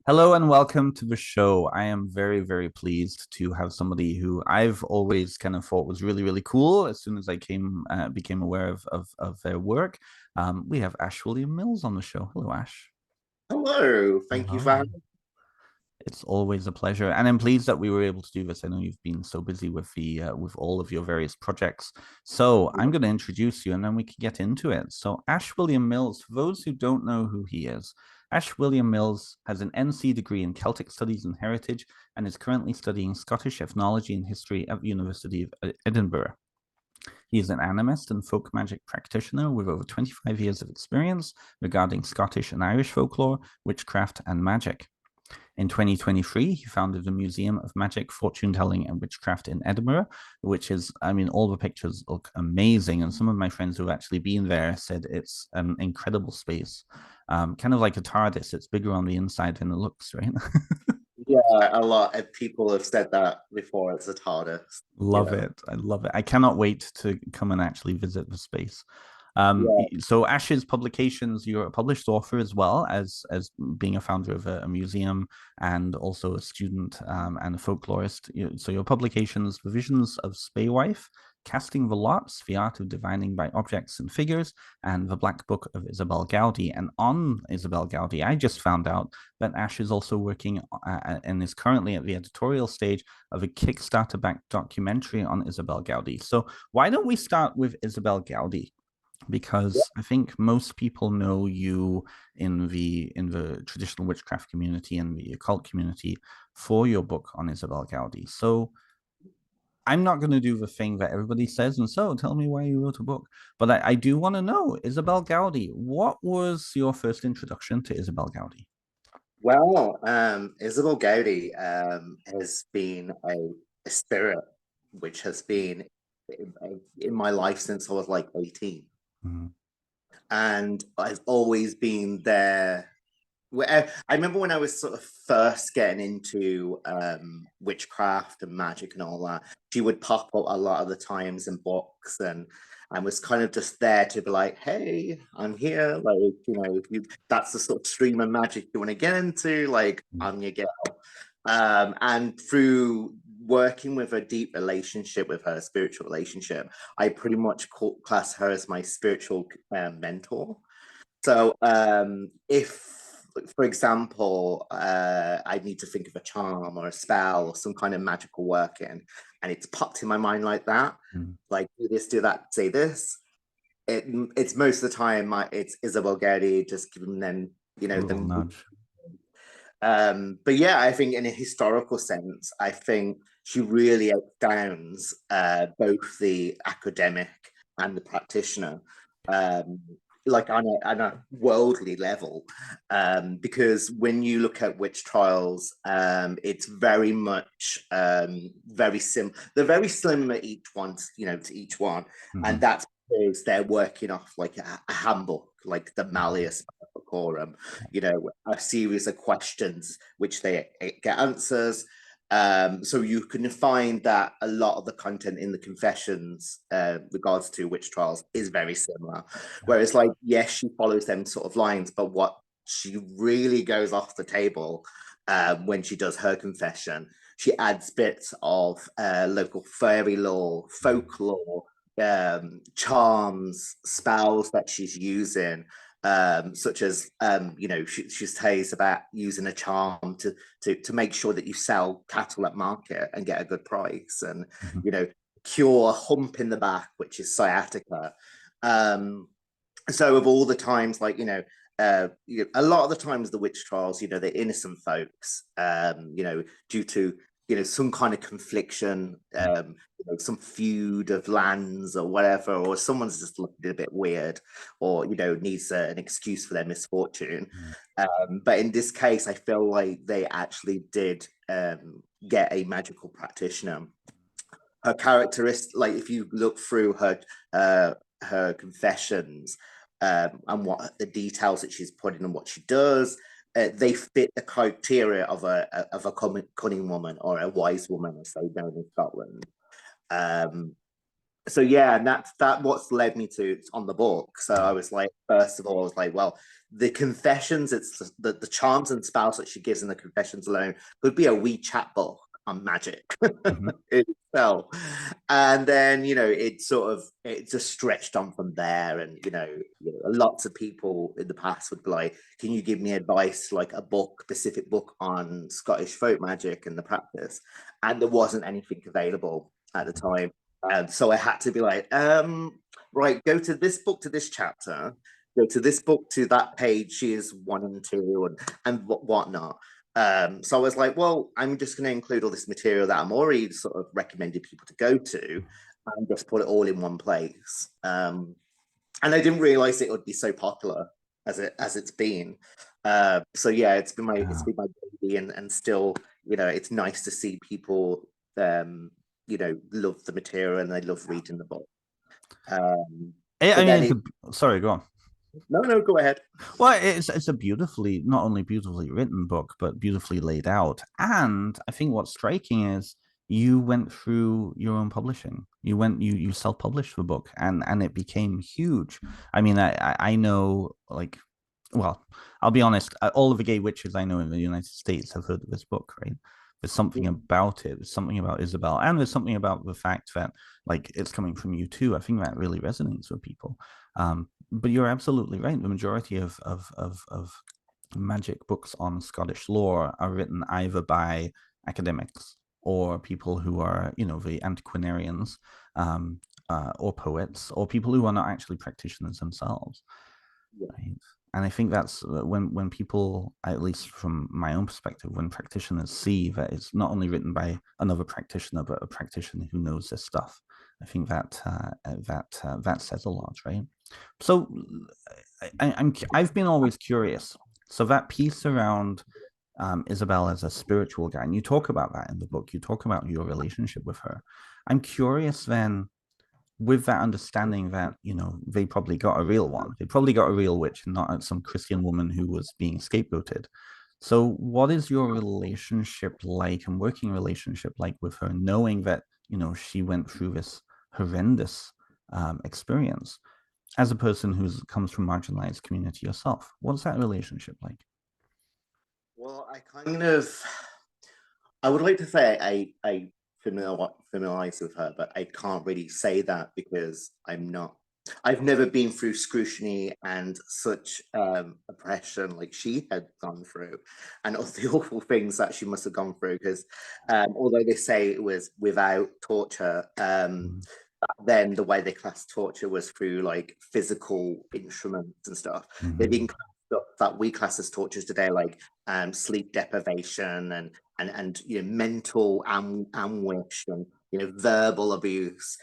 Hello and welcome to the show. I am very, very pleased to have somebody who I've always kind of thought was really, really cool. As soon as I became aware of their work, we have Ash William Mills on the show. Hello, Ash. Hello, thank you for Hello. having me. It's always a pleasure, and I'm pleased that we were able to do this. I know you've been so busy with the with all of your various projects. So I'm going to introduce you, and then we can get into it. So Ash William Mills, for those who don't know who he is, Ash William Mills has an NC degree in Celtic Studies and Heritage, and is currently studying Scottish Ethnology and History at the University of Edinburgh. He is an animist and folk magic practitioner with over 25 years of experience regarding Scottish and Irish folklore, witchcraft, and magic. In 2023, he founded the Museum of Magic, Fortune Telling, and Witchcraft in Edinburgh, which is, I mean, all the pictures look amazing. And some of my friends who have actually been there said it's an incredible space. Kind of like a TARDIS, it's bigger on the inside than it looks, right? Yeah, a lot of people have said that before. It's a TARDIS, you Love know. it. I love it. I cannot wait to come and actually visit the space. Yeah, So Ash's publications, you're a published author as well as being a founder of a museum and also a student and a folklorist. So your publications, The Visions of Spaewife, Casting the Lots, The Art of Divining by Objects and Figures, and The Black Book of Isabel Gowdy. And on Isabel Gowdy, I just found out that Ash is also working and is currently at the editorial stage of a Kickstarter-backed documentary on Isabel Gowdy. So why don't we start with Isabel Gowdy? yeah. Because I think most people know you in the traditional witchcraft community and the occult community for your book on Isabel Gowdy. So I'm not going to do the thing that everybody says, and so tell me why you wrote a book. But I do want to know, Isabel Gowdy, what was your first introduction to Isabel Gowdy? Well, Isabel Gowdy has been a spirit which has been in my life since I was like 18. Mhm. And I've always been there. I remember when I was sort of first getting into witchcraft and magic and all that, she would pop up a lot of the times in books and was kind of just there to be like, hey, I'm here. Like, if you that's the sort of stream of magic you want to get into, like, I'm your girl. And through working with a deep relationship with her, spiritual relationship, I pretty much class her as my spiritual mentor. So if, for example, I need to think of a charm or a spell or some kind of magical working, and it's popped in my mind like that, Mhm. like do this, do that, say this. It's most of the time it's Isabel Gowdy just giving them, A little them. nudge. But yeah, I think in a historical sense, I think she really outdowns both the academic and the practitioner, um, like on a worldly level. Because when you look at witch trials, it's very much very sim. They're very similar each one, to each one, and Mhm. that's because they're working off like a handbook, like the Mhm. Malleus Maleficarum, a series of questions which they get answers. So you can find that a lot of the content in the confessions, regards to witch trials, is very similar. Whereas, like, yes, she follows them sort of lines, but what she really goes off the table when she does her confession, she adds bits of local fairy lore, folklore, charms, spells that she's using, such as she says about using a charm to make sure that you sell cattle at market and get a good price, and Mhm. you know cure a hump in the back, which is sciatica. Um, so of all the times, like a lot of the times the witch trials, they're innocent folks, due to some kind of confliction, some feud of lands or whatever, or someone's just looking a bit weird, or needs an excuse for their misfortune. Mhm. But in this case, I feel like they actually did get a magical practitioner. Her characteristic, like if you look through her confessions, and what the details that she's put in and what she does, they fit the criteria of a cunning woman, or a wise woman, as they know in Scotland. Um, so yeah, and that's what's led me to on the book. So I was like, first of all, I was like, well, the confessions, it's the charms and spells that she gives in the confessions alone could be a WeChat book on magic Mhm. itself. And then, it just stretched on from there. And, lots of people in the past would be like, can you give me advice, like a book, specific book on Scottish folk magic and the practice? And there wasn't anything available at the time. So I had to be like, right, go to this book to this chapter, go to this book to that page. She is 1 and 2, and whatnot. So I was like, well, I'm just going to include all this material that I'm already sort of recommending people to go to, and just put it all in one place. And I didn't realize it would be so popular as it's been. So yeah, it's Yeah. been my baby, and still, it's nice to see people love the material and they love reading the book. Um, I but mean, then it sorry, go on. no, go ahead. Well, it's a beautifully, not only beautifully written book, but beautifully laid out. And I think what's striking is you went through your own publishing. You self-published the book, and it became huge. I mean, I know, like, well, I'll be honest, all of the gay witches I know in the United States have heard of this book, right? There's something about it. There's something about Isabel, and there's something about the fact that, like, it's coming from you too. I think that really resonates with people. But you're absolutely right. The majority of magic books on Scottish lore are written either by academics or people who are, the antiquarians, or poets, or people who are not actually practitioners themselves. Yeah. Right. And I think that's when people, at least from my own perspective, when practitioners see that it's not only written by another practitioner, but a practitioner who knows this stuff, I think that says a lot, right? So I've been always curious. So that piece around Isabel as a spiritual guide, and you talk about that in the book. You talk about your relationship with her. I'm curious then, with that understanding that they probably got a real one, they probably got a real witch, and not some Christian woman who was being scapegoated. So what is your relationship like, and working relationship like, with her, knowing that she went through this horrendous experience as a person who comes from marginalized community yourself? What's that relationship like? Well, I would like to say I familiarize with her, but I can't really say that because I've never been through scrutiny and such oppression like she had gone through, and all the awful things that she must have gone through. Because although they say it was without torture, Mm-hmm. back then the way they classed torture was through like physical instruments and stuff. They Mm-hmm. didn't class stuff that we class as tortures today, like sleep deprivation and mental anguish and verbal abuse,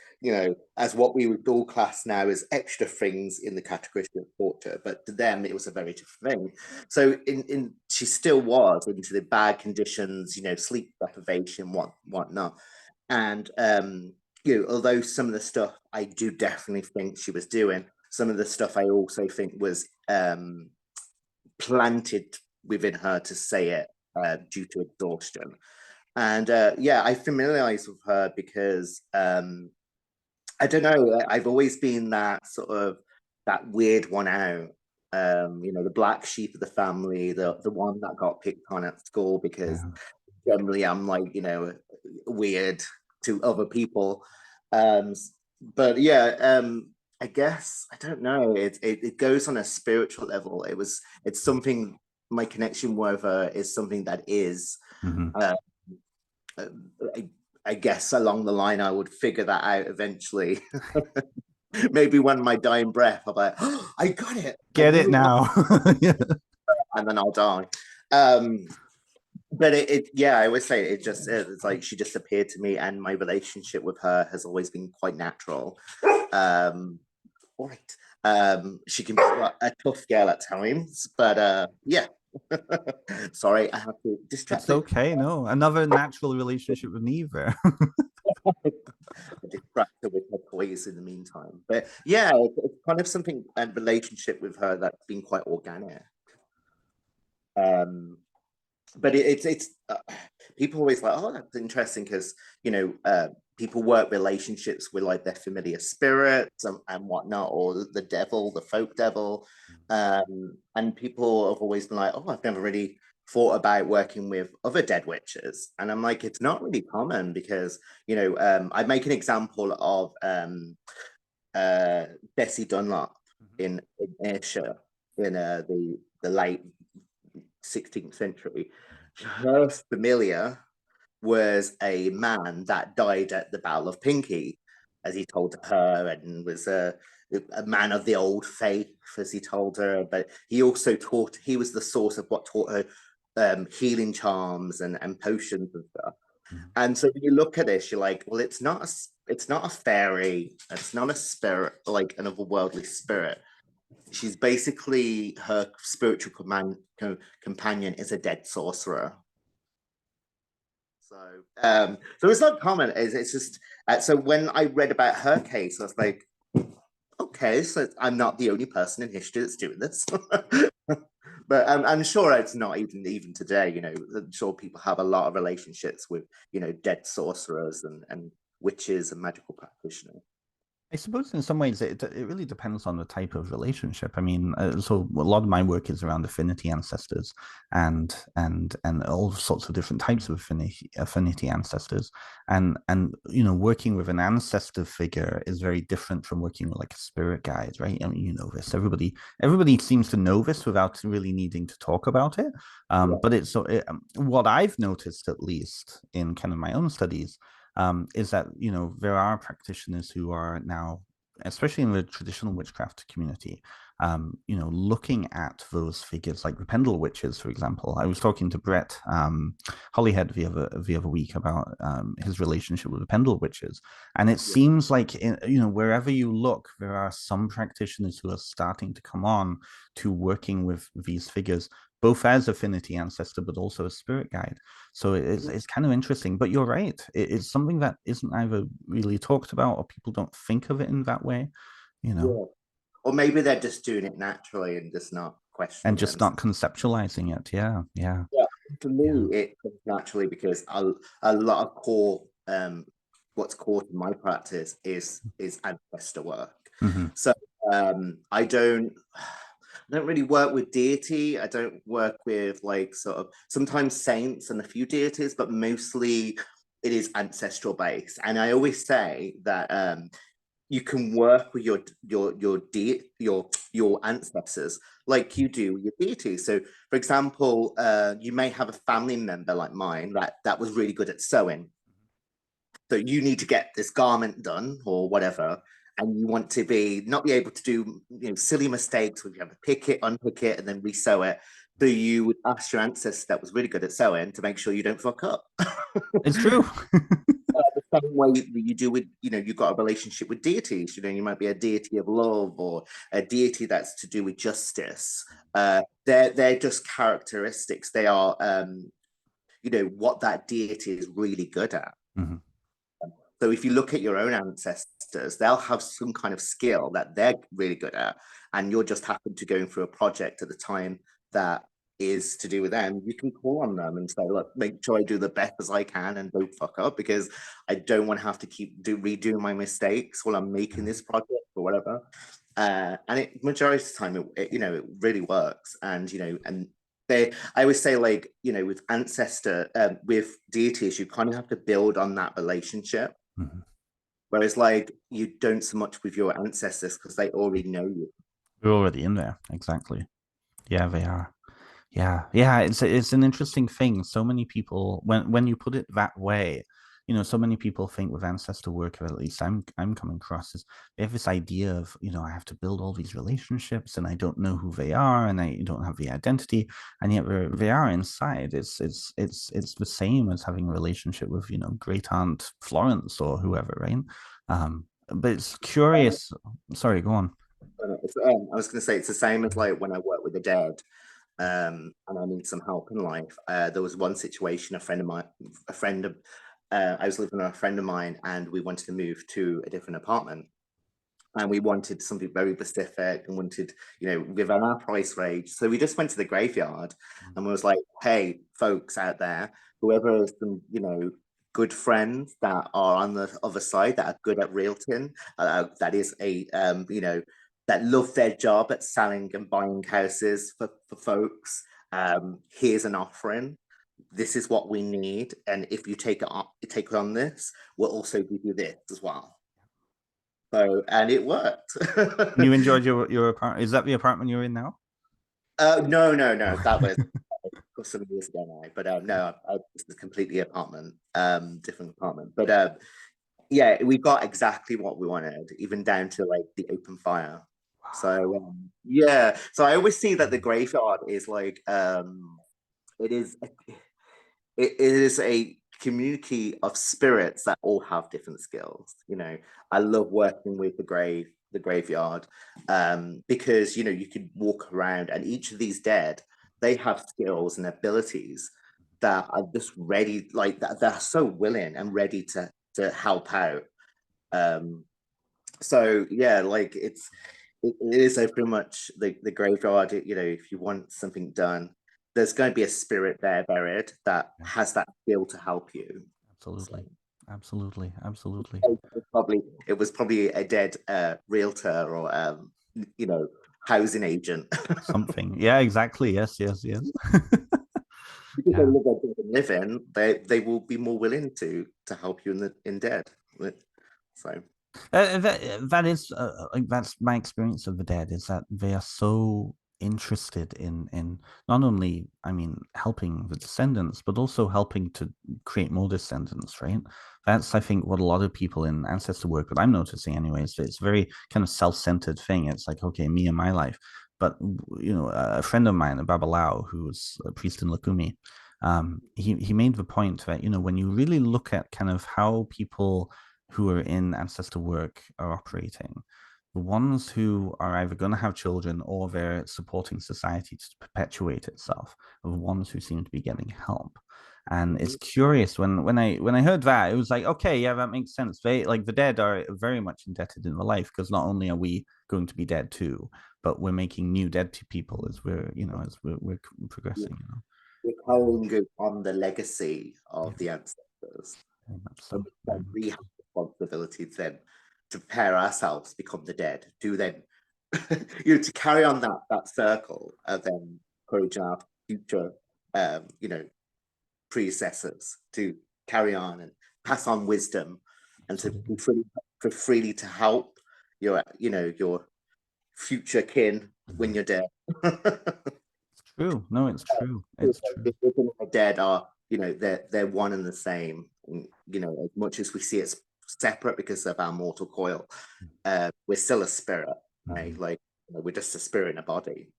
as what we would all class now as extra things in the category of torture, but to them it was a very different thing. So in she still was into the bad conditions, sleep deprivation, whatnot. And although some of the stuff I do definitely think she was doing, some of the stuff I also think was planted within her to say it due to exhaustion. And yeah, I familiarize with her because I don't know, I've always been that sort of that weird one out. The black sheep of the family, the one that got picked on at school because Yeah. generally I'm like, weird to other people. Um, but yeah, I guess I don't know. It goes on a spiritual level. It's something. My connection with her is something that is. Mm-hmm. Uh, uh, I, I guess along the line I would figure that out eventually. Maybe when my dying breath, I'm like, oh, I got it. I Get it knew it, now. Yeah. and then I'll die. Um, but yeah, I always say it's like she just appeared to me, and my relationship with her has always been quite natural. Um, right. She can be a tough girl at times, but yeah. Sorry, I have to It's distract it. okay. No, another natural relationship with Neve there. Distract her with her toys in the meantime. But yeah, it's kind of something and relationship with her that's been quite organic. Um, but it's people always like, oh, that's interesting because people work relationships with like their familiar spirits and whatnot, or the devil, the folk devil. And people have always been like, oh, I've never really thought about working with other dead witches. And I'm like, it's not really common because, I make an example of Bessie Dunlop in Ayrshire in the late 16th century. Her familiar was a man that died at the Battle of Pinkie, as he told her, and was a man of the old faith, as he told her. But he also he was the source of what taught her healing charms and potions and stuff. And so when you look at this, you're like, well, it's not a fairy, it's not a spirit, like an otherworldly spirit. She's basically, her spiritual companion is a dead sorcerer. So it's not common. It's just so when I read about her case, I was like, okay, so I'm not the only person in history that's doing this. But I'm sure it's not even today. I'm sure people have a lot of relationships with dead sorcerers and witches and magical practitioners. I suppose in some ways it really depends on the type of relationship. I mean, so a lot of my work is around affinity ancestors and all sorts of different types of affinity ancestors. And working with an ancestor figure is very different from working with like a spirit guide, right? I mean, you know this. Everybody seems to know this without really needing to talk about it. But what I've noticed, at least in kind of my own studies, is that there are practitioners who are now, especially in the traditional witchcraft community, looking at those figures like the Pendle witches, for example. I was talking to Brett Hollyhead the other week about his relationship with the Pendle witches, and it seems like wherever you look, there are some practitioners who are starting to come on to working with these figures, both as affinity ancestor but also a spirit guide. So it's kind of interesting. But you're right, it's something that isn't either really talked about or people don't think of it in that way. Yeah. Or maybe they're just doing it naturally and just not And questioning just it. not conceptualizing it. Yeah. Yeah, for me, it comes naturally because a lot of what's core to my practice is ancestor work. So I don't really work with deity. I don't work with like sort of sometimes saints and a few deities, but mostly it is ancestral based. And I always say that you can work with your ancestors like you do with your deity. So, for example, you may have a family member like mine that was really good at sewing. So you need to get this garment done or whatever, and you want to not be able to do silly mistakes where you have to pick it, unpick it, and then resew it. So you would ask your ancestor that was really good at sewing to make sure you don't fuck up. It's true. The same way that you do with, you've got a relationship with deities. You might be a deity of love or a deity that's to do with justice. They're just characteristics. They are, what that deity is really good at. So if you look at your own ancestors, they'll have some kind of skill that they're really good at, and you're just happen to going through a project at the time that is to do with them. You can call on them and say, look, make sure I do the best as I can and don't fuck up, because I don't want to have to keep redoing my mistakes while I'm making this project or whatever. And majority of the time, it really works. And I always say, like, with with deities, you kind of have to build on that relationship. Whereas, like, you don't so much with your ancestors because they already know you. They're already in there. Exactly. Yeah, they are. Yeah. It's an interesting thing. So many people, when you put it that way, so many people think with ancestor work, or at least I'm coming across, is they have this idea of, I have to build all these relationships and I don't know who they are and I don't have the identity, and yet they are inside. It's the same as having a relationship with, great aunt Florence or whoever, right? But it's curious. Sorry, go on. I was going to say it's the same as like when I work with the dead. And I need some help in life. There was one situation, I was living with a friend of mine, and we wanted to move to a different apartment, and we wanted something very specific, and wanted, within our price range. So we just went to the graveyard, and we was like, "Hey, folks out there, whoever has some, good friends that are on the other side that are good at realting. That is that love their job at selling and buying houses for folks. Here's an offering. This is what we need, and if you take on this, we'll also give you this as well. So, and it worked. And you enjoyed your apartment? Is that the apartment you're in now? No, that was some years ago now. But no, this is completely apartment, different apartment. But yeah, we got exactly what we wanted, even down to like the open fire. Wow. So yeah, so I always see that the graveyard is like it is it is a community of spirits that all have different skills. I love working with the graveyard, because you can walk around, and each of these dead, they have skills and abilities that are just ready, like that they're so willing and ready to help out. So yeah, like it is so pretty much the graveyard. If you want something done, there's going to be a spirit there buried that has that skill to help you. Absolutely. So, absolutely. It was probably a dead realtor or housing agent. Something. Yeah, exactly. Yes. Because they live their living, they will be more willing to help you in dead. So that's my experience of the dead, is that they are so interested in not only, helping the descendants, but also helping to create more descendants, right? That's, I think, what a lot of people in ancestor work, what I'm noticing anyways, it's a very kind of self-centered thing. It's like, okay, me and my life. But a friend of mine, a Babalao, who was a priest in Lukumi, he made the point that when you really look at kind of how people who are in ancestor work are operating, the ones who are either going to have children or they're supporting society to perpetuate itself are the ones who seem to be getting help. And it's curious, when I heard that, it was like, okay, yeah, that makes sense. They, like, the dead are very much indebted in the life, because not only are we going to be dead too, but we're making new dead to people as we're progressing. We're carrying on the legacy of the ancestors. So we have responsibility then to prepare ourselves, become the dead, to then to carry on that circle, and then encourage our future predecessors to carry on and pass on wisdom, and to be freely to help your future kin when you're dead. It's true. No, it's true. It's true. The dead are, they're one and the same. As much as we see it separate because of our mortal coil, we're still a spirit, right? Like, we're just a spirit in a body.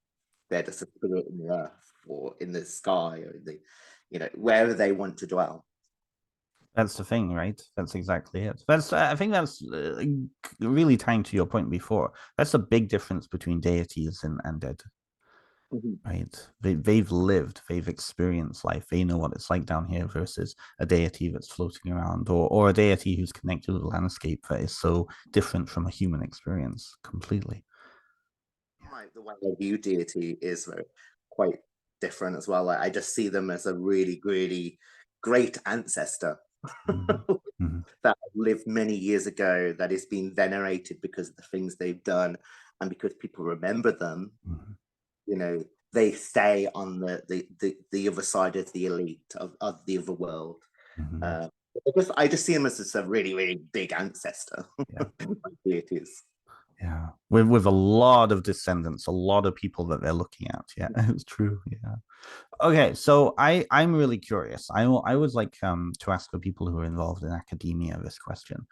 They're just a spirit in the earth or in the sky or wherever they want to dwell. That's the thing, right? That's exactly it. I think that's really tying to your point before. That's a big difference between deities and dead. Right? They've lived, they've experienced life, they know what it's like down here, versus a deity that's floating around, or a deity who's connected with the landscape that is so different from a human experience completely. The way I view deity is quite different as well. Like, I just see them as a really, really great ancestor that lived many years ago, that is being venerated because of the things they've done, and because people remember them. They stay on the other side of the elite of the other world. I just see them as just a really, really big ancestor. Deities. Yeah, with a lot of descendants, a lot of people that they're looking at. Yeah, it's true. Yeah. Okay, so I'm really curious. I would like to ask the people who are involved in academia this question.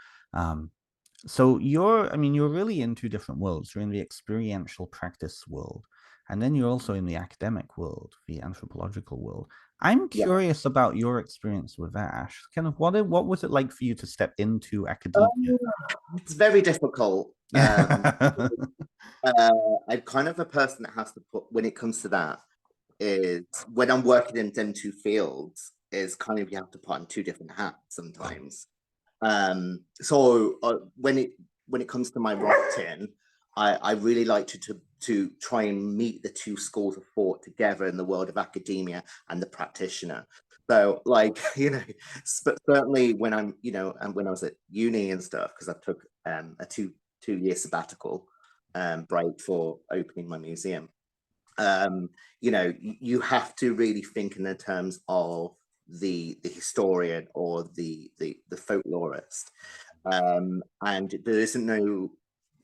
So you're really in two different worlds. You're in the experiential practice world, and then you're also in the academic world, the anthropological world. I'm curious about your experience with Ash. Kind of what was it like for you to step into academia? It's very difficult. I'm kind of a person that has to put, when it comes to that, is when I'm working in them two fields, is kind of, you have to put on two different hats sometimes. So when it comes to my writing, I really like to try and meet the two schools of thought together in the world of academia and the practitioner. So like, but certainly when I'm, and when I was at uni and stuff, because I took a two-year sabbatical break for opening my museum. You have to really think in the terms of the historian or the folklorist. And there isn't no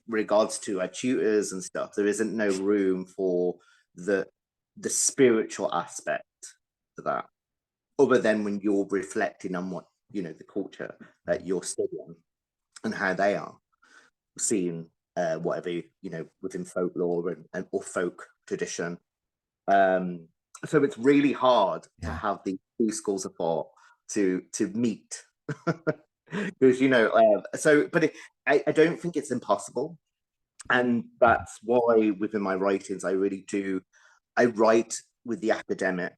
regards to our tutors and stuff, there isn't no room for the spiritual aspect to that, other than when you're reflecting on what the culture that you're studying and how they are seeing whatever within folklore and or folk tradition. So it's really hard to Yeah. have these two schools of thought to meet. Because but I don't think it's impossible, and that's why within my writings I write with the academic,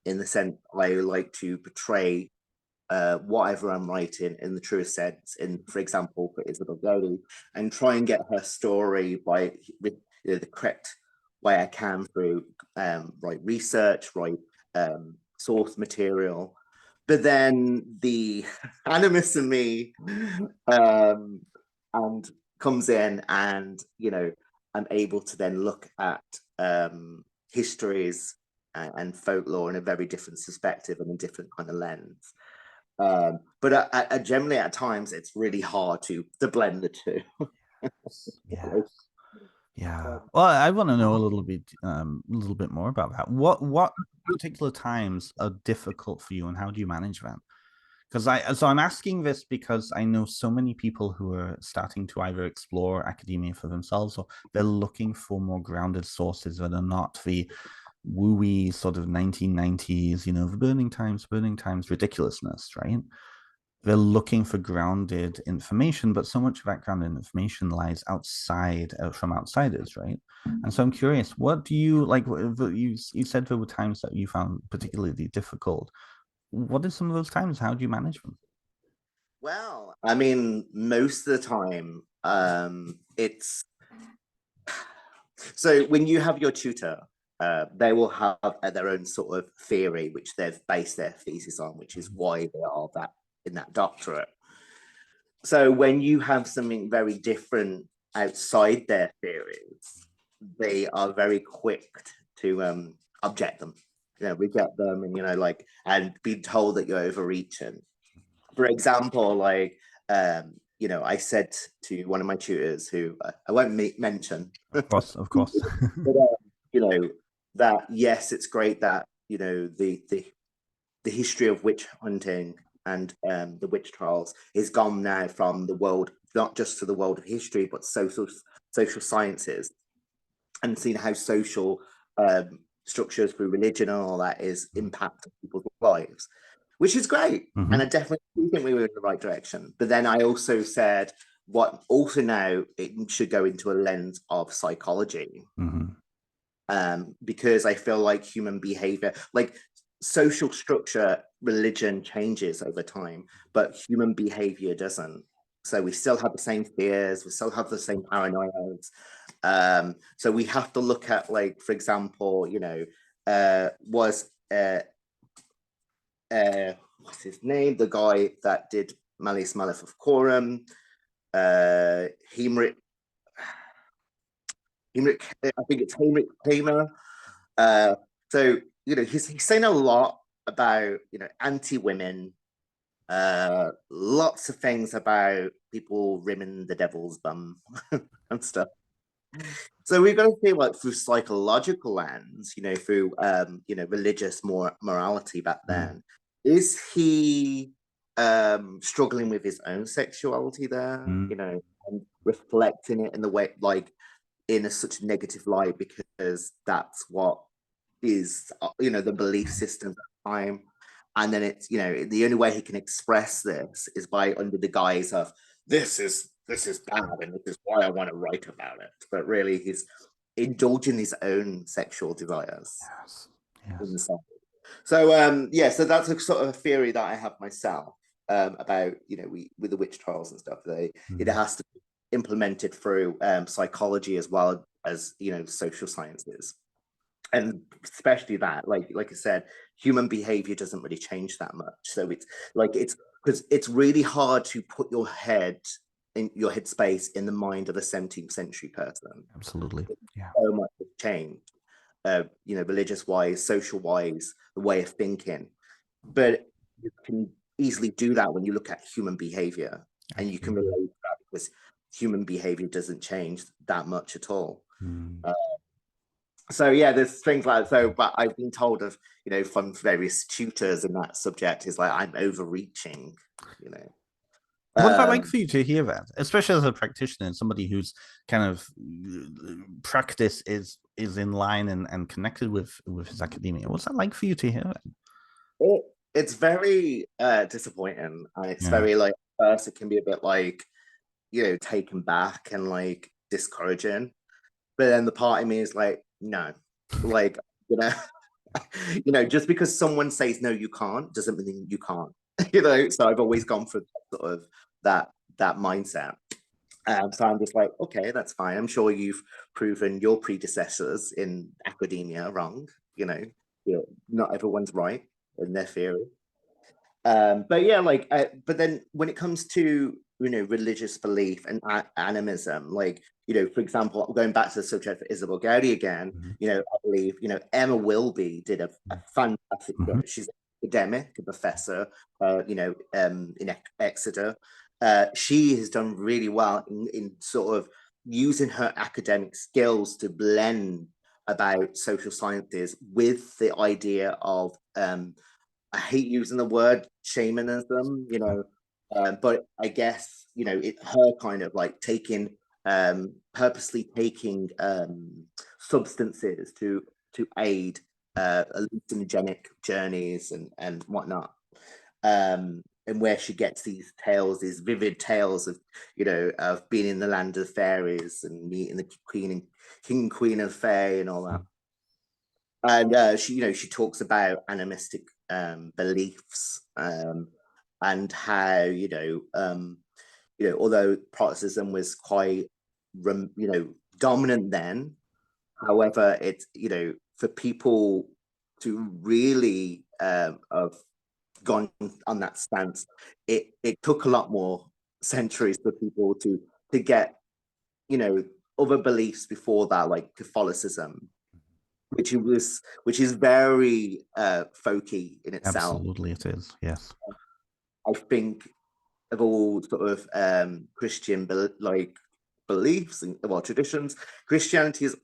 in the sense I like to portray whatever I'm writing in the truest sense. In, for example, for Isabel Gowdy, and try and get her story by the correct way I can through right research, right source material. But then the animus in me and comes in, and I'm able to then look at histories and folklore in a very different perspective and a different kind of lens. But generally, at times, it's really hard to blend the two. Yeah. Yeah. Well, I want to know a little bit more about that. What particular times are difficult for you, and how do you manage them? Because I'm asking this because I know so many people who are starting to either explore academia for themselves, or they're looking for more grounded sources that are not the wooey sort of 1990s, the burning times ridiculousness, right? They're looking for grounded information, but so much of that grounded information lies outside from outsiders, right? And so I'm curious, what do you like? You said there were times that you found particularly difficult. What are some of those times? How do you manage them? Well, I mean, most of the time, it's so when you have your tutor, they will have their own sort of theory, which they've based their thesis on, which is why they are that in that doctorate. So when you have something very different outside their theories, they are very quick to object them, reject them, and and be told that you're overreaching. For example, like I said to one of my tutors, who I won't mention, Of course, of course. but that yes, it's great that the history of witch hunting and the witch trials is gone now from the world, not just to the world of history, but social sciences, and seeing how social structures through religion and all that is impacting people's lives, which is great. Mm-hmm. And I definitely think we were in the right direction. But then I also said, what also now it should go into a lens of psychology. Mm-hmm. Because I feel like human behavior, like social structure, religion changes over time, but human behavior doesn't. So we still have the same fears, we still have the same paranoias. So we have to look at, like, for example, was what's his name? The guy that did Malleus Maleficorum, Heinrich, I think it's Heinrich Kramer. So he's saying a lot about anti-women, lots of things about people rimming the devil's bum and stuff. So we've got to see, like, through psychological lens, through religious morality back then. Is he struggling with his own sexuality there? And reflecting it in the way, like, in a such negative light, because that's what is the belief system at the time. And then it's the only way he can express this is by under the guise of this is bad and this is why I want to write about it, but really he's indulging his own sexual desires. Yes. So that's a sort of theory that I have myself, about with the witch trials and stuff. It has to be implemented through psychology as well as social sciences. and especially that, like I said, human behavior doesn't really change that much. So it's because it's really hard to put your head in your headspace in the mind of a 17th century person. Absolutely. Yeah. So much has changed, religious wise, social wise, the way of thinking. But you can easily do that when you look at human behavior, and you can Absolutely. relate that because human behavior doesn't change that much at all. Mm. So yeah, there's things like so, but I've been told of, from various tutors in that subject is like I'm overreaching, you know. What's that like Um, for you to hear that, especially as a practitioner and somebody whose kind of practice is in line and connected with his academia? What's that like for you to hear that? it, it's very disappointing, and it's Yeah. very like first it can be a bit like taken back and like discouraging, but then the part of me is like no, like you know, just because someone says no, you can't doesn't mean you can't, So I've always gone for sort of that that mindset. So I'm just like, okay, that's fine. I'm sure you've proven your predecessors in academia wrong. Not everyone's right in their theory. But yeah, but then when it comes to religious belief and animism, like for example, going back to the subject for Isabel Gowdy again, Mhm. I believe Emma Wilby did a fantastic Mhm. job. She's an academic, a professor, in Exeter. She has done really well in sort of using her academic skills to blend about social sciences with the idea of I hate using the word shamanism, but I guess her kind of like taking purposely taking substances to aid hallucinogenic journeys and whatnot. And where she gets these tales, these vivid tales of of being in the land of fairies and meeting the queen and king and queen of fae and all that. And she talks about animistic beliefs, and how although Protestantism was quite dominant then, however, it's for people to really have gone on that stance, it took a lot more centuries for people to get other beliefs before that, like Catholicism, which is very folky in itself. Absolutely, it is. Yes. I think of all sort of Christian beliefs and well traditions, Christianity is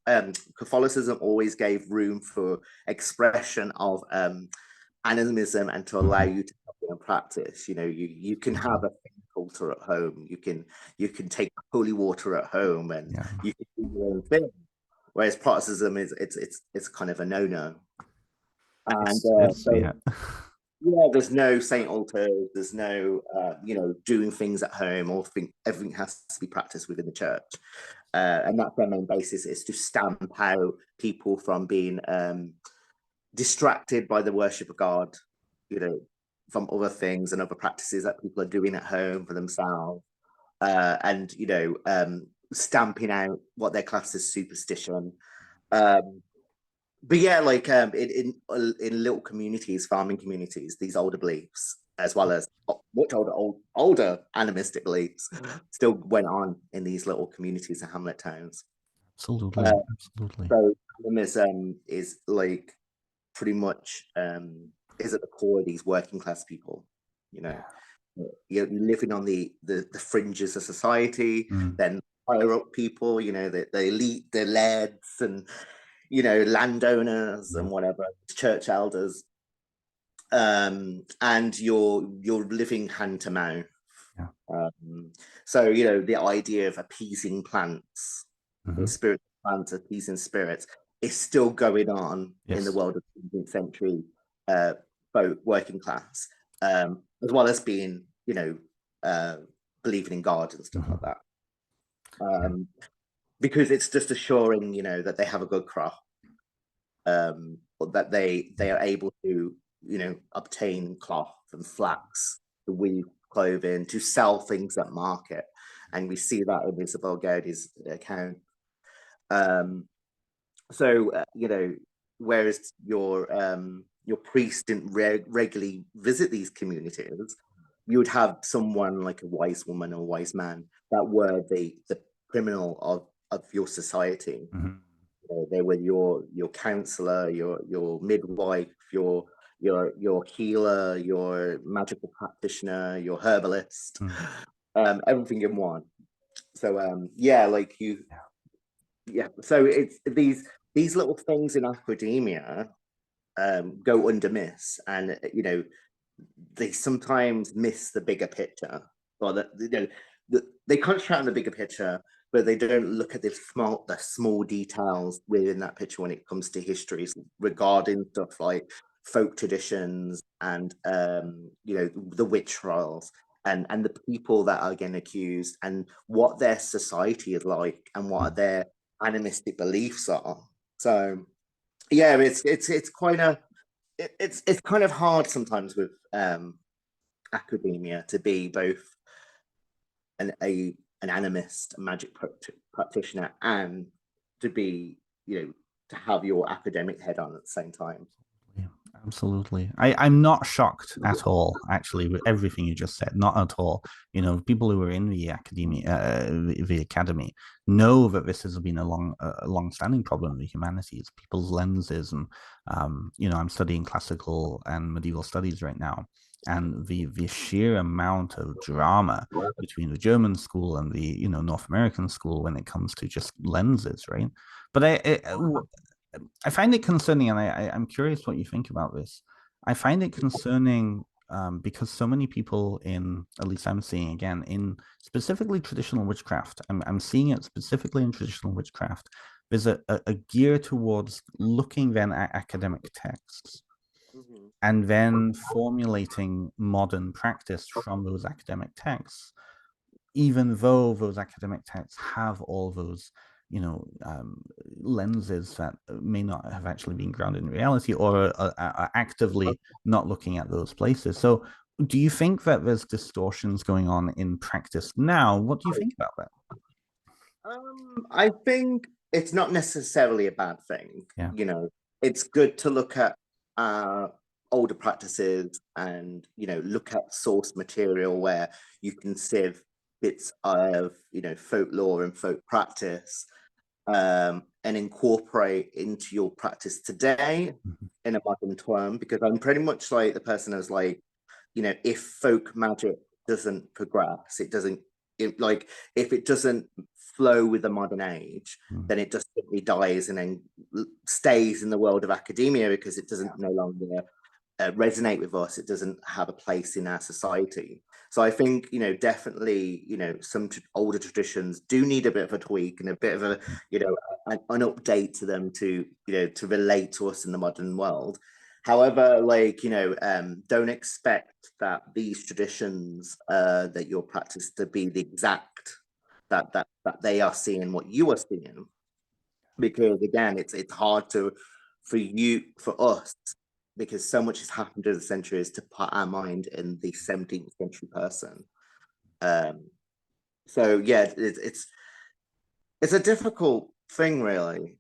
Catholicism always gave room for expression of animism and to allow Mhm. you to have it in practice. You can have Absolutely. a altar at home. You can take holy water at home, and Yeah. you can do your own thing. Whereas Protestantism is it's kind of a no-no. And It's so yeah. yeah, there's no saint altars, there's no doing things at home, or everything has to be practiced within the church. And that's their main basis, is to stamp out people from being distracted by the worship of God, you know, from other things and other practices that people are doing at home for themselves. And stamping out what their class is superstition. Um, but yeah, like in little communities, farming communities, these older beliefs, as well as much older animistic beliefs, still went on in these little communities and hamlet towns. Uh, Absolutely. Absolutely. so animism is like pretty much is at the core of these working class people. You know, you're living on the fringes of society, Mm. then higher up people, the elite, the lairds, and landowners Yeah. and whatever, church elders, and you're living hand to mouth. Yeah. So the idea of appeasing plants, Hmm. spirit plants appeasing spirits, is still going on in the Yes. world of the 17th century, both working class, as well as being uh, believing in God and stuff Hmm. like that. Yeah. Um, because it's just assuring that they have a good crop, or that they are able to obtain cloth and flax, to weave clothing, to sell things at market, and we see that in Isabel Gaudi's account. Um, so whereas your priest didn't regularly visit these communities, you would have someone like a wise woman or a wise man that were the criminal of your society. Mhm. They were your counselor, your midwife, your healer, your magical practitioner, your herbalist, Mm. everything in one. So yeah, like you, Yeah. yeah. So it's these little things in academia go under miss, and they sometimes miss the bigger picture, or they concentrate on the bigger picture, but they don't look at the small details within that picture when it comes to histories regarding stuff like folk traditions and the witch trials and the people that are getting accused and what their society is like and what Mm. their animistic beliefs are. So yeah, it's quite a it's kind of hard sometimes with academia to be both an animist, a magic practitioner, and to be to have your academic head on at the same time. Yeah, absolutely. I'm not shocked at all, actually, with everything you just said. Not at all. People who are in the academy, the academy, know that this has been a long-standing problem in the humanities. People's lenses, and I'm studying classical and medieval studies right now, and the sheer amount of drama between the German school and the North American school when it comes to just lenses, right? But I find it concerning, and I'm curious what you think about this. I find it concerning because so many people at least I'm seeing again, in specifically traditional witchcraft, I'm seeing it specifically in traditional witchcraft. There's a gear towards looking then at academic texts Mm-hmm. and then formulating modern practice from those academic texts, even though those academic texts have all those lenses that may not have actually been grounded in reality, or are actively not looking at those places. So do you think that there's distortions going on in practice now? What do you think about that? I think it's not necessarily a bad thing. Yeah. It's good to look at uh, older practices and look at source material where you can sieve bits of folklore and folk practice and incorporate into your practice today Mhm. in a modern term. Because I'm pretty much like the person who's like, if folk magic doesn't progress, it doesn't like if it doesn't flow with the modern age, Mm. then it just simply dies and then stays in the world of academia because it doesn't no longer resonate with us. It doesn't have a place in our society. So I think definitely some older traditions do need a bit of a tweak and a bit of a an update to them to to relate to us in the modern world. However, like don't expect that these traditions that you're practiced to be the exact that they are seeing what you are seeing, because again it's hard to for us, because so much has happened over the centuries, to put our mind in the 17th century person. um so yeah, it's a difficult thing, really.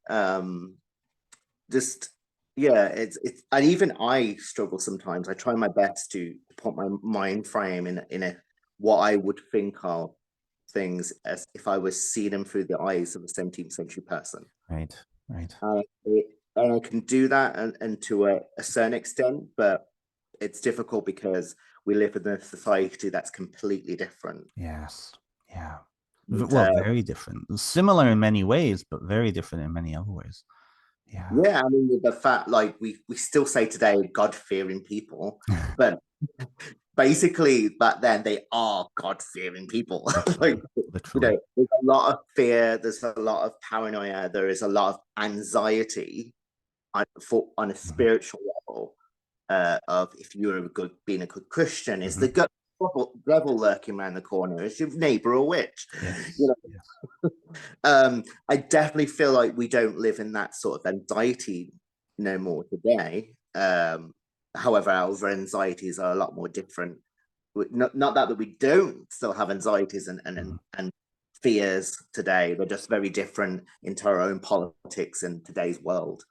Just yeah, it's and even I struggle sometimes. I try my best to put my mind frame in a what I would think of things as if I was seeing them through the eyes of a 17th century person. Right, right. It, and I can do that and to a certain extent, but it's difficult because we live in a society that's completely different. Yes. Yeah. And, Well, very different. Similar in many ways, but very different in many other ways. Yeah. yeah, I mean, the fact, like, we still say today God-fearing people, but basically back then they are God-fearing people. Like, Literally, literally. there's a lot of fear, there's a lot of paranoia, there is a lot of anxiety on a Mhm. spiritual level, of if you're being a good Christian, is Mhm. the devil lurking around the corner? Is your neighbor a witch? You Yes, yes. know, I definitely feel like we don't live in that sort of anxiety no more today. However, our anxieties are a lot more different. Not that we don't still have anxieties Mhm. and fears today. They're just very different into our own politics in today's world.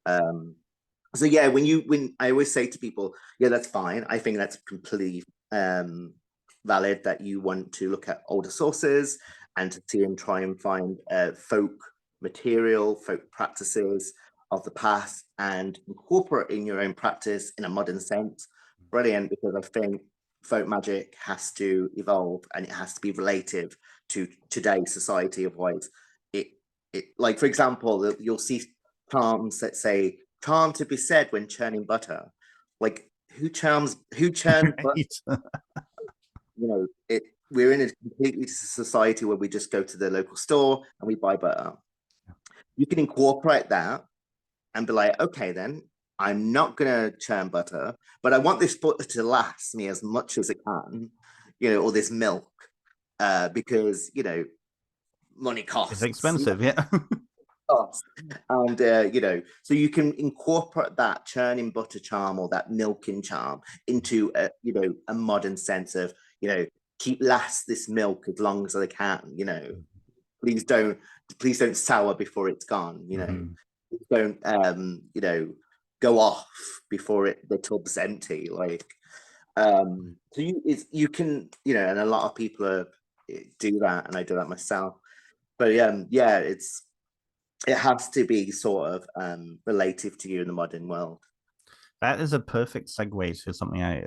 So yeah, when I always say to people, yeah, that's fine. I think that's completely valid that you want to look at older sources and to see and try and find folk material, folk practices of the past and incorporate in your own practice in a modern sense. Brilliant, because I think folk magic has to evolve and it has to be relative to today's society. Otherwise, it like for example, you'll see charms that say "charm to be said when churning butter." Like who churns butter? Right. You know, it we're in a completely society where we just go to the local store and we buy butter. You can incorporate that and be like, okay, then I'm not gonna churn butter, but I want this butter to last me as much as it can, or this milk, because money It's costs. expensive, yeah. Costs. And so you can incorporate that churning butter charm or that milking charm into a modern sense of keep last this milk as long as I can. Please don't please don't sour before it's gone. Mm-hmm. Don't go off before the tub's empty. Like so you can and a lot of people do that, and I do that myself. But yeah, it has to be sort of relative to you in the modern world. That is a perfect segue to something I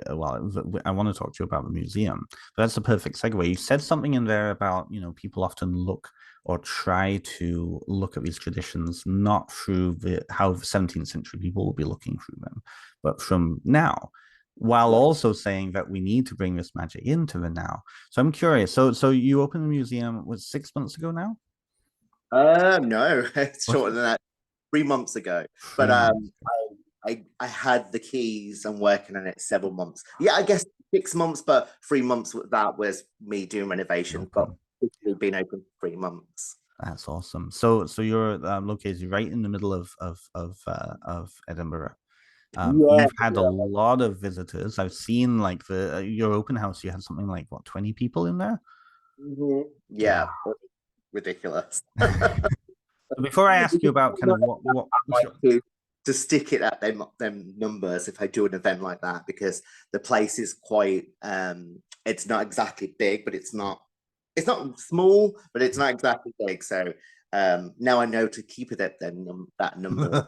want to talk to you about the museum. But that's a perfect segue. You said something in there about, people often look or try to look at these traditions not through how the 17th century people will be looking through them, but from now, while Yeah. also saying that we need to bring this magic into the now. So I'm curious. So you opened the museum was 6 months ago now? No, it's What? shorter than that. 3 months ago. But 3 months. I had the keys and working on it 7 months. Yeah, I guess 6 months, but 3 months that was me doing renovations. But Open. it's been open for 3 months. That's awesome. So you're located right in the middle of Edinburgh. Yeah, You've had a yeah, lot of visitors. I've seen like your open house. You had something like what 20 people in there. yeah, ridiculous. Before I ask you about kind of what Like to stick it at them numbers if I do an event like that, because the place is quite it's not exactly big, but it's not small, but it's not exactly big. So now I know to keep it at that number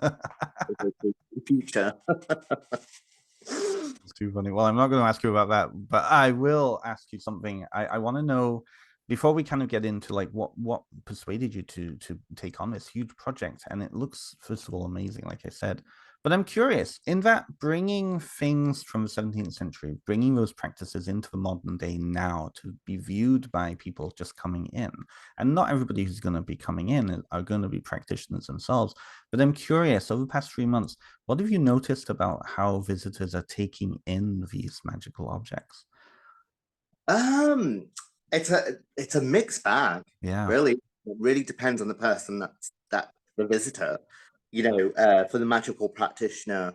in the future. It's too funny. Well, I'm not going to ask you about that, but I will ask you something. I want to know before we kind of get into like what persuaded you to take on this huge project. And it looks, first of all, amazing, like I said. But I'm curious, in that bringing things from the 17th century, bringing those practices into the modern day now to be viewed by people just coming in, and not everybody who's going to be coming in are going to be practitioners themselves. But I'm curious, over the past 3 months, what have you noticed about how visitors are taking in these magical objects? Um, it's a mixed bag, Yeah. really. It really depends on the person that the visitor. For the magical practitioner,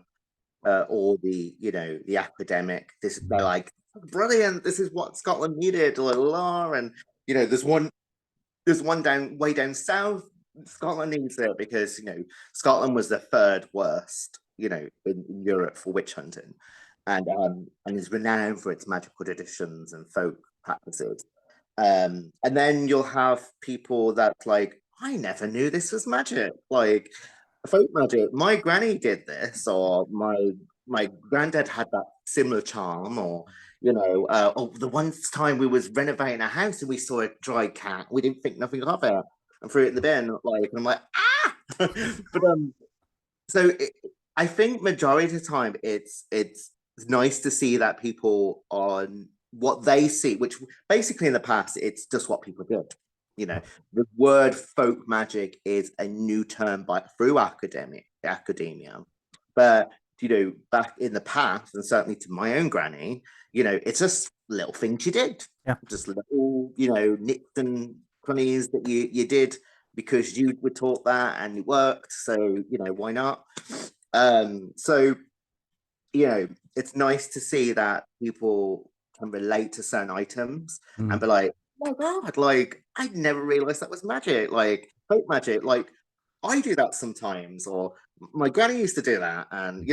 or the academic, they're like, brilliant. This is what Scotland needed, la la la. And there's one down way down south. Scotland needs it because Scotland was the third worst, in Europe for witch hunting, and is renowned for its magical traditions and folk practices. And then you'll have people that like, I never knew this was magic, like folk magic. My granny did this, or my granddad had that similar charm, or the one time we was renovating a house and we saw a dry cat, we didn't think nothing of it and threw it in the bin, like, and I'm like, ah. But so I think majority of the time it's nice to see that people on what they see, which basically in the past it's just what people did. The word folk magic is a new term through academia, but back in the past, and certainly to my own granny, it's just little things you did, Yeah. just little nicks and crunnies that you did because you were taught that and it worked. So why not? So it's nice to see that people can relate to certain items and Mm. be like, oh my god, like I never realized that was magic, like folk magic, like I do that sometimes, or my granny used to do that, and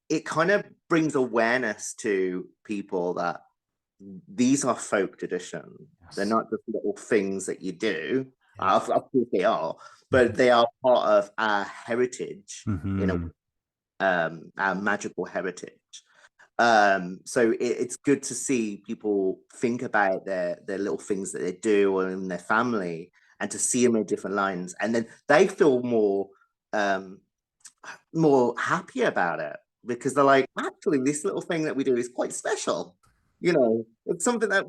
it kind of brings awareness to people that these are folk traditions. They're Yes. not just little things that you do. Yes. Of course they are, but they are part of our heritage, Mm-hmm. our magical heritage. So it's good to see people think about their little things that they do or in their family, and to see them in different lines, and then they feel um, more happy about it because they're like, actually, this little thing that we do is quite special. It's something that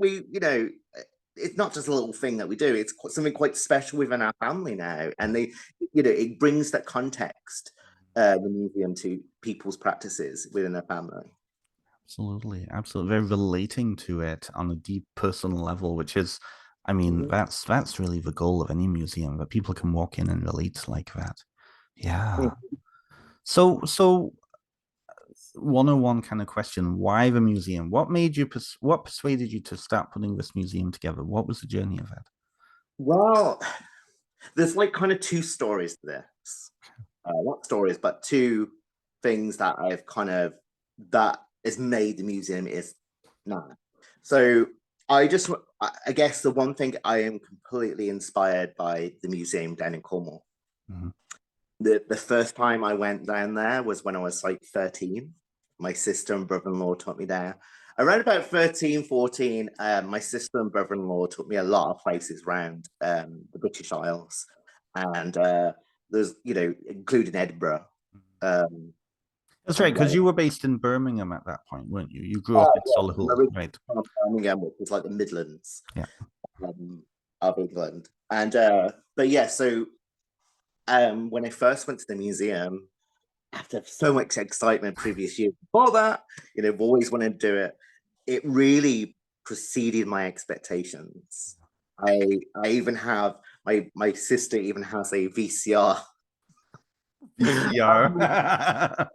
it's not just a little thing that we do. It's something quite special within our family now, and it brings that context, the museum, to people's practices within their family. Absolutely, absolutely. They're relating to it on a deep personal level, which is, I mean, Mhm. that's really the goal of any museum, that people can walk in and relate like that. Yeah. So 101 kind of question, why the museum? What made you what persuaded you to start putting this museum together? What was the journey of it? Well, there's like kind of two stories to this. Not stories, but two things that I've kind of that has made the museum is now. So I just, I guess the one thing, I am completely inspired by the museum down in Cornwall. Mhm. The first time I went down there was when I was like 13. My sister and brother-in-law took me there. Around about 13, 14, my sister and brother-in-law took me a lot of places around the British Isles. And there's, including Edinburgh. Um, That's right, and because you were based in Birmingham at that point, weren't you? You grew up oh, in yeah, I'm Solihull, originally right? from Birmingham, which is like the Midlands Yeah. um, of England. And but yeah, so when I first went to the museum, after so much excitement previous years before that, I've always wanted to do it. It really preceded my expectations. I even have my sister even has a VCR. VCR.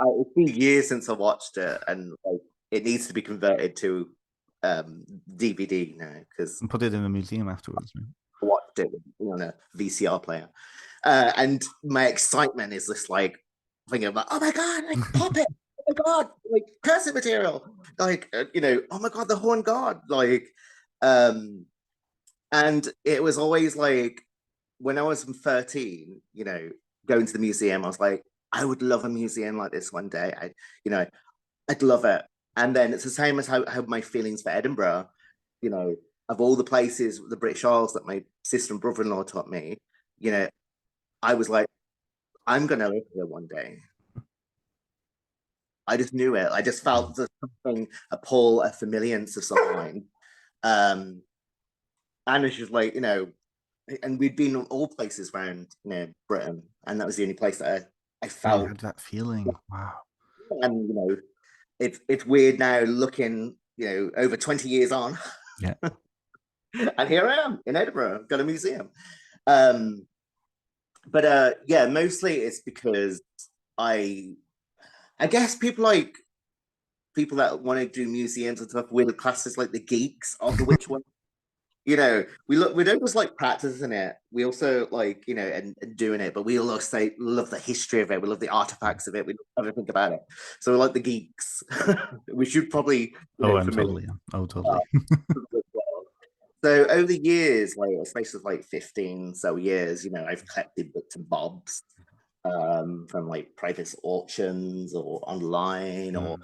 It's been years since I watched it, and like, it needs to be converted to DVD now because And put it in the museum afterwards. Right? I watched it on a VCR player. And my excitement is just like thinking about, oh my god, like puppet, oh my god, like person material, like oh my god, the horn god, like, and it was always like when I was 13, going to the museum, I was like, I would love a museum like this one day. I'd love it. And then it's the same as how my feelings for Edinburgh, you know, of all the places, the British Isles that my sister and brother-in-law taught me, you know, I was like, I'm gonna live here one day. I just knew it. I just felt there's something, a pull, a familiarness of some kind. Um, and it's just like, and we'd been in all places around, Britain, and that was the only place that I Yeah, you had felt. that feeling. Wow. And it's weird now looking, over 20 years on, Yeah. and here I am in Edinburgh, got a museum. Um, but yeah, mostly it's because I I guess people that want to do museums and stuff, we're the classes like the geeks of the witch one. We don't just like practicing it. We also like, and doing it, but we also love the history of it. We love the artifacts of it. We love everything about it. So we're like the geeks. We should probably, Oh, I'm familiar. totally. Oh, totally. So over the years, like a space of like 15 so years, I've collected bits and bobs from like private auctions or online or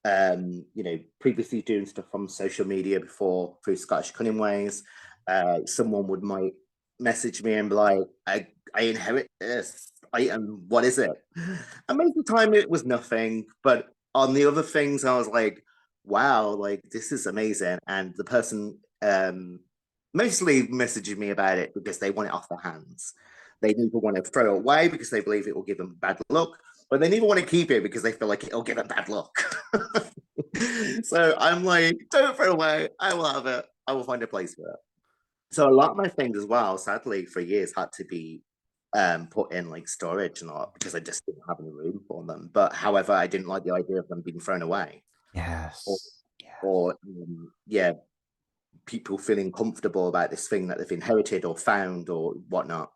Mm. previously doing stuff on social media before through Scottish Cunning Ways. Someone might message me and be like, I inherit this item. What is it? And most of the time it was nothing. But on the other things, I was like, wow, like this is amazing. And the person mostly messaging me about it because they want it off their hands. They neither want to throw it away because they believe it will give them bad luck, but they neither want to keep it because they feel like it'll give them bad luck. So I'm like, don't throw it away. I will have it. I will find a place for it. So a lot of my things as well, sadly, for years had to be put in like storage and all because I just didn't have any room for them. But however, I didn't like the idea of them being thrown away or, Yes. Yes. yeah, people feeling comfortable about this thing that they've inherited or found or whatnot.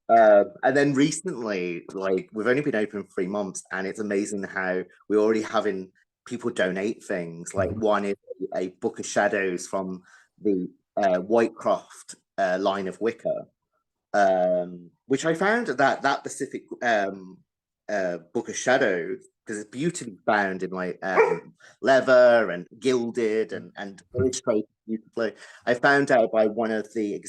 And then recently, like we've only been open 3 months, and it's amazing how we're already having people donate things. Like Mhm. one is a book of shadows from the Whitecroft line of wicker, which I found that specific book of shadows, because it's beautifully bound in like leather and gilded and illustrated beautifully. I found out by one of the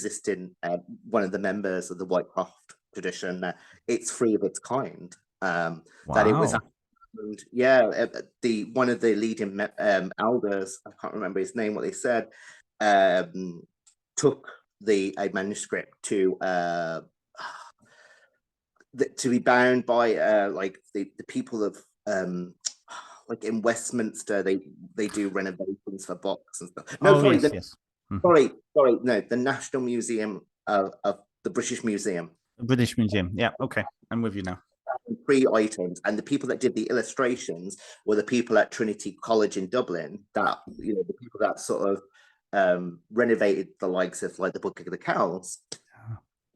members of the Whitecroft tradition that it's free of its kind. That it was, Wow. and yeah, the one of the leading elders, I can't remember his name, what they said, um, took the a manuscript to be bound by like the people of like in Westminster, they do renovations for books and stuff. No, Oh, sorry, yes, yes. Mhm. no, the National Museum of the British Museum. The British Museum. Yeah, okay. I'm with you now. Three items, and the people that did the illustrations were the people at Trinity College in Dublin. That the people that sort of renovated the likes of like the Book of the Kells.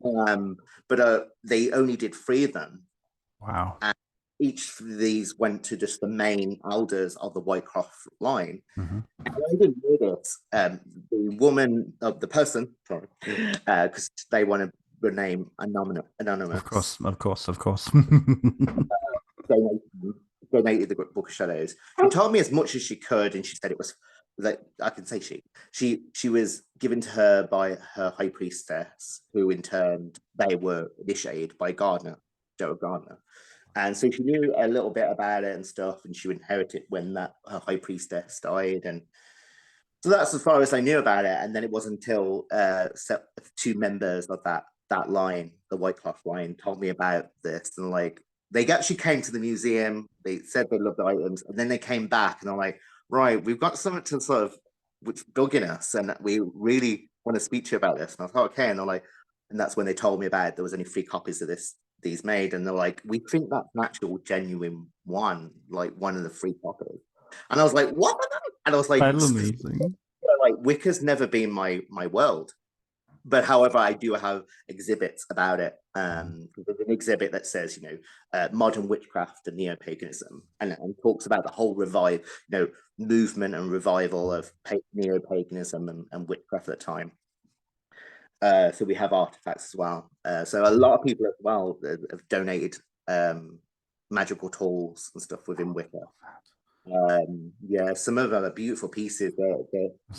Um, but they only did three of them, Wow. and each of these went to just the main elders of the Whitecroft line. Mhm. And I didn't know this. The woman of the person, sorry, because they want to remain Of anonymous, course, of course, of course. donated, donated the Book of Shadows. She told me as much as she could, and she said it was like I can say she was given to her by her high priestess, who in turn they were initiated by Gardner, Joe Gardner. And so she knew a little bit about it and stuff, and she would inherit it when that her high priestess died. And so that's as far as I knew about it. And then it wasn't until two members of that line, the Whitecloth line, told me about this. And like they actually came to the museum, they said they loved the items, and then they came back and I'm like, right, we've got something to sort of which bugging us, and we really want to speak to you about this. And I was like, okay, and they're like, and that's when they told me about it. There was only 3 copies of these made, and they're like, we think that's an actual genuine one, like one of the 3 copies. And I was like, what? And I was like, That's amazing. like Wicca's never been my world, but however, I do have exhibits about it. There's an exhibit that says, modern witchcraft and neo-paganism, and talks about the whole movement and revival of neo-paganism and witchcraft at the time. So we have artifacts as well. So a lot of people as well have donated magical tools and stuff within Wicca. Yeah, some of them are beautiful pieces.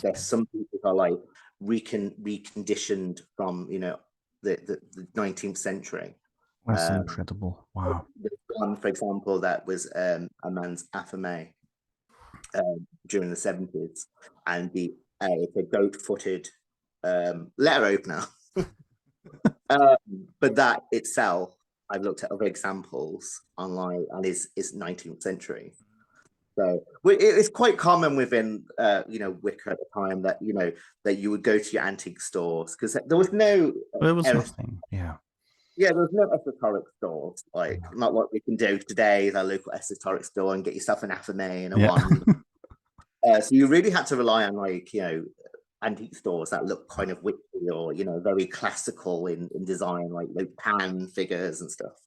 There's some pieces are like reconditioned from the 19th century. That's Um, incredible. Wow. there's one, for example, that was a man's affirmation during the 70s, and it's a goat-footed letter opener. Um, but that itself, I've looked at other examples online, and is 19th century. So it's quite common within Wicca at the time that that you would go to your antique stores, because there was no There was nothing. Yeah. yeah, there was no esoteric stores, like not what we can do today, the local esoteric store, and get yourself an affirmation and a Yeah. wand. So you really had to rely on antique stores that look kind of witchy or very classical in design, like pan figures and stuff.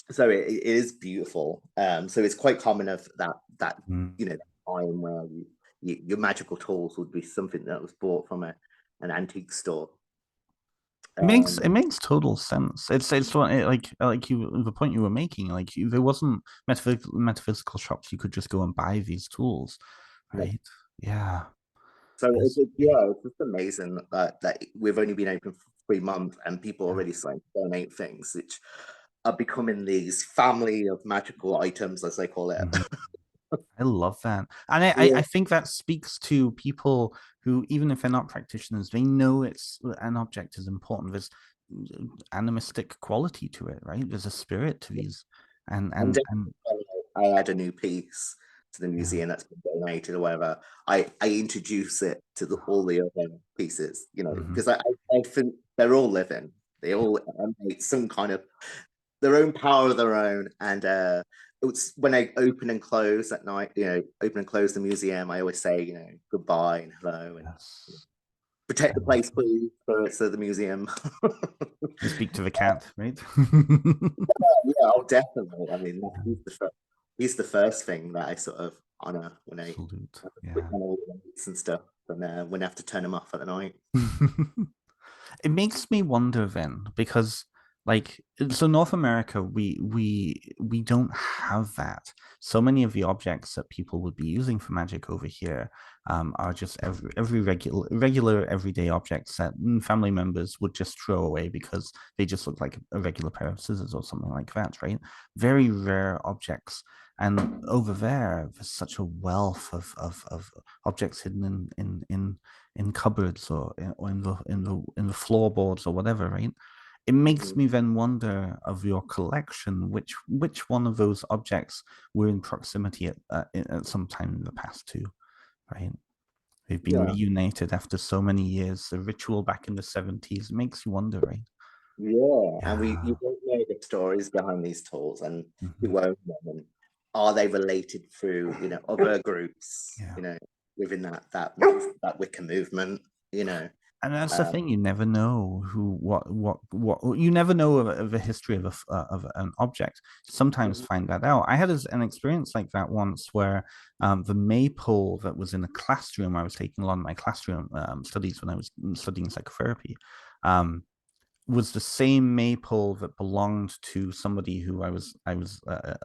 So it is beautiful. So it's quite common of that Mm. time where your magical tools would be something that was bought from an antique store. It makes total sense. Like you the point you were making. There wasn't metaphysical shops you could just go and buy these tools, Yeah. right? Yeah. So That's, it's just amazing that we've only been open for 3 months and people yeah. already starting to donate things, which are becoming these family of magical items, as they call it. Mhm. I love that. And I Yeah, think that speaks to people who, even if they're not practitioners, they know it's an object is important. There's animistic quality to it, right? There's a spirit to these. And and and and I add a new piece to the yeah. museum that's been donated or whatever. I introduce it to all the other pieces, Mhm. because I think they're all living. They all emanate some kind of their own power of their own. And it's when I open and close at night, open and close the museum, I always say, goodbye and hello and Yes. Protect the place, please, for the museum. You speak to the cat, right? Yeah, oh, definitely. I mean, he's the first thing that I sort of honor when I Salute. with Yeah. and stuff, and when I have to turn him off at the night. It makes me wonder then, because like so North America, we don't have that. So many of the objects that people would be using for magic over here are just every regular everyday objects that family members would just throw away because they just look like a regular pair of scissors or something like that, right? Very rare objects. And over there, there's such a wealth of objects hidden in cupboards or in the floorboards or whatever, right? It makes Mhm. me then wonder of your collection, which one of those objects were in proximity at some time in the past too, right? They've been Yeah, reunited after so many years. The ritual back in the 70s makes you wonder, right? yeah, and we Yeah. you don't know the stories behind these tools and Hmm. who own them, and are they related through other groups Yeah. within that Wicca movement, you know. And that's the Um, thing, you never know who what you never know of the history of an object. Sometimes mhm, find that out. I had an experience like that once where the maypole that was in a classroom, I was taking a lot of my classroom studies when I was studying psychotherapy, um, was the same maypole that belonged to somebody who I was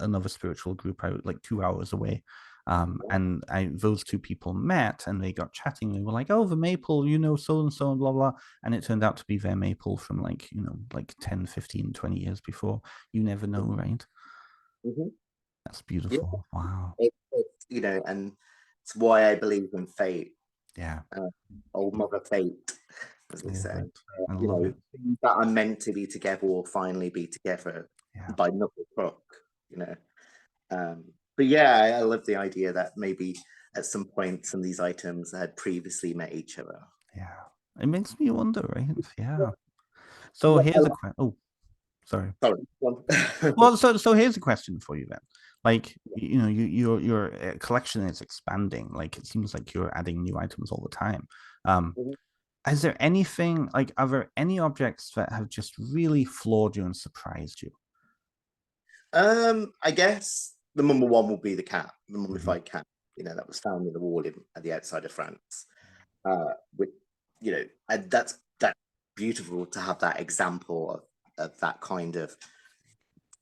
another spiritual group. I was like 2 hours away. And those two people met and they got chatting. They were like, "Oh, the maple, so and so and blah blah." And it turned out to be their maple from like 10, 15, 20 years before. You never know, right? mhm. That's Yeah, beautiful. Wow. and it's why I believe in fate, Yeah, uh, old mother fate, as I we love say. it. I love it. Things that are meant to be together will finally be together Yeah, by knuckle crook, you know. Um, but yeah, I love the idea that maybe at some point some of these items had previously met each other. yeah. It makes me wonder, right? Yeah, Yeah. So yeah, here's a question. Oh, sorry. sorry. Well, so here's a question for you then. Like, your collection is expanding. Like, it seems like you're adding new items all the time. Um, is there anything like, are there any objects that have just really floored you and surprised you? I guess the number one will be the cat, the Mhm. mummified cat. That was found in the wall at the outside of France. With and that's beautiful to have that example of that kind of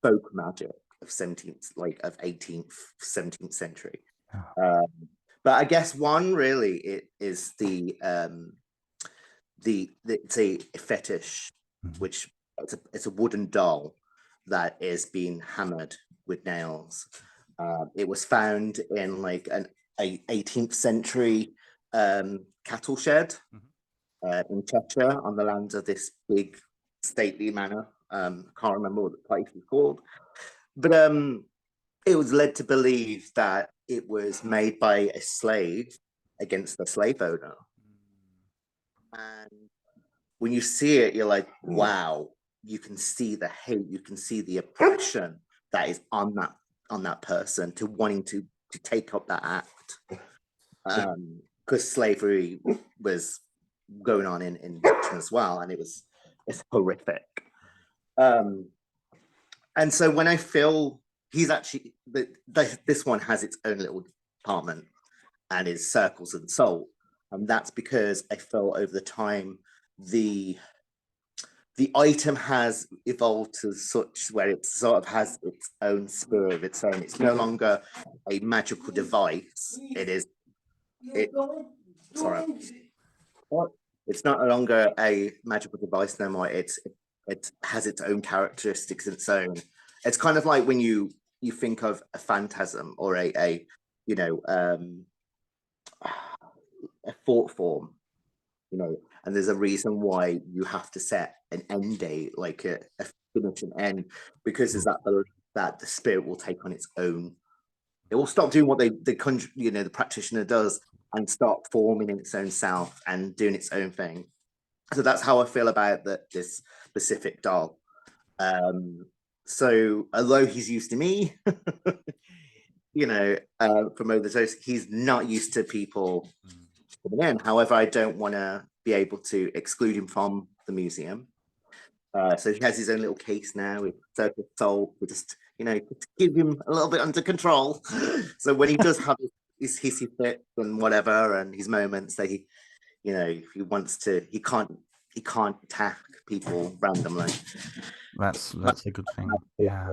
folk magic of 17th, like of 18th, 17th century. Yeah. Um, but I guess one really it is it's a fetish, Mhm. which it's a wooden doll that is being hammered with nails. It was found in like a 18th century cattle shed Mhm. in Cheshire on the lands of this big stately manor. I can't remember what the place is called, but it was led to believe that it was made by a slave against the slave owner. And when you see it, you're like, wow, you can see the hate, you can see the oppression that is on that person to wanting to take up that act. Because slavery was going on in Britain as well, and it's horrific. Um, and so when I feel he's actually this one has its own little department and is circles and salt, and that's because I felt over the time the the item has evolved to such where it sort of has its own spirit of its own. It's no longer a magical device. It is it. Sorry, it's not no longer a magical device no more. It has its own characteristics, its own. It's kind of like when you think of a phantasm or a you know a thought form, and there's a reason why you have to set an end date, like a finish and end, because there's that belief that the spirit will take on its own. It will stop doing what the practitioner does and start forming in its own self and doing its own thing. So that's how I feel about this specific doll. Um, so although he's used to me, from over the toast, he's not used to people coming in. However, I don't want to be able to exclude him from the museum. So he has his own little case now with circus soul. We just, just give him a little bit under control. So when he does have his hissy fits and whatever, and his moments that he, if he wants to, he can't attack people randomly. That's a good thing. Yeah.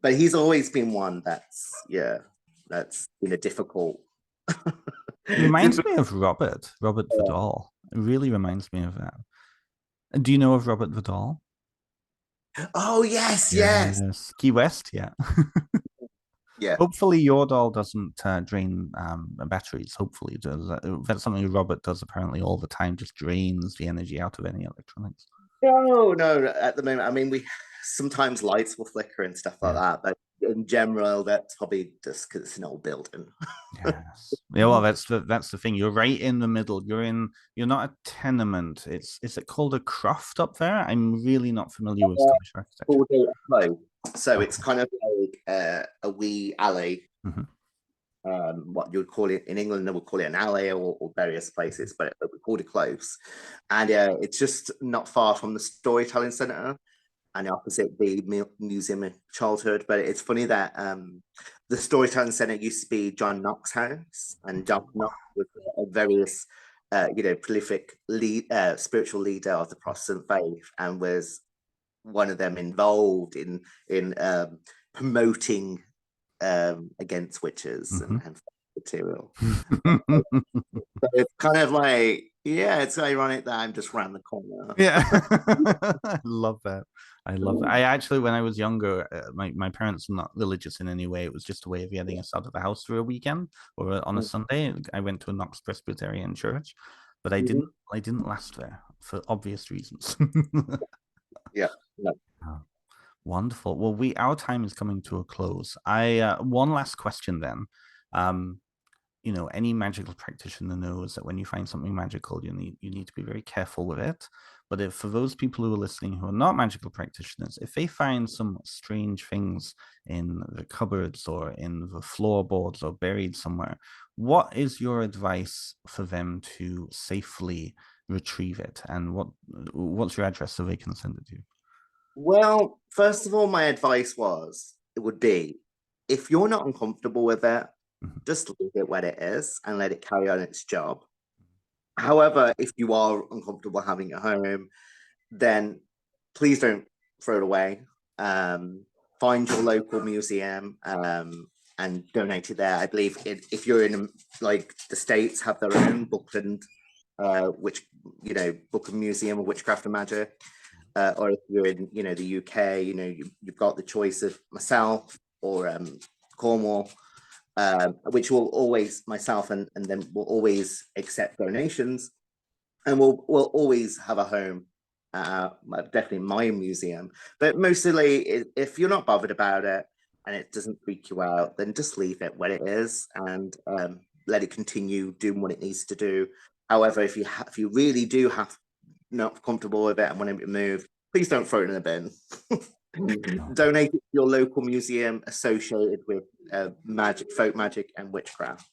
But he's always been one that's been a difficult. Reminds me of Robert Vidal. It really reminds me of that. Do you know of Robert Vidal? Oh yes. Key West, yeah. Yeah. Hopefully your doll doesn't drain batteries. Hopefully it does. That's something Robert does apparently all the time, just drains the energy out of any electronics. No, at the moment, I mean, we sometimes lights will flicker and stuff like that, but in general, that's probably just because it's an old building. Yes. Yeah, well, that's the thing. You're right in the middle. You're not a tenement. Is it called a croft up there? I'm really not familiar with Scottish architecture. So it's kind of like a wee alley. Mm-hmm. What you would call it in England, they would call it an alley or various places, but we called it close. And it's just not far from the Storytelling Centre and opposite the Museum of Childhood. But it's funny that the Storytelling Centre used to be John Knox's house, and John Knox was a various, prolific spiritual leader of the Protestant faith, and was one of them involved in promoting against witches and material. So it's kind of like, it's ironic that I'm just around the corner. Yeah. I love that. I actually, when I was younger, my parents were not religious in any way. It was just a way of getting us out of the house for a weekend or on a Sunday. I went to a Knox Presbyterian church, but I didn't last there for obvious reasons. Yeah. No. Oh, wonderful. Well, our time is coming to a close. One last question then. Any magical practitioner knows that when you find something magical, you need to be very careful with it. But for those people who are listening who are not magical practitioners, if they find some strange things in the cupboards or in the floorboards or buried somewhere, what is your advice for them to safely retrieve it? And what's your address so they can send it to you? Well, first of all, my advice would be, if you're not uncomfortable with it, just leave it where it is and let it carry on its job. However, if you are uncomfortable having it home, then please don't throw it away. Find your local museum and donate it there. I believe if you're in like the States, have their own Bookland, Book and Museum of Witchcraft and Magic. Or if you're in, the UK, you've got the choice of myself or Cornwall, which will always, myself and then will always accept donations, and we'll always have a home, definitely my museum. But mostly, if you're not bothered about it and it doesn't freak you out, then just leave it where it is and let it continue doing what it needs to do. However, if you really do have not comfortable with it and want it removed, please don't throw it in the bin. Donate it to your local museum associated with folk magic and witchcraft.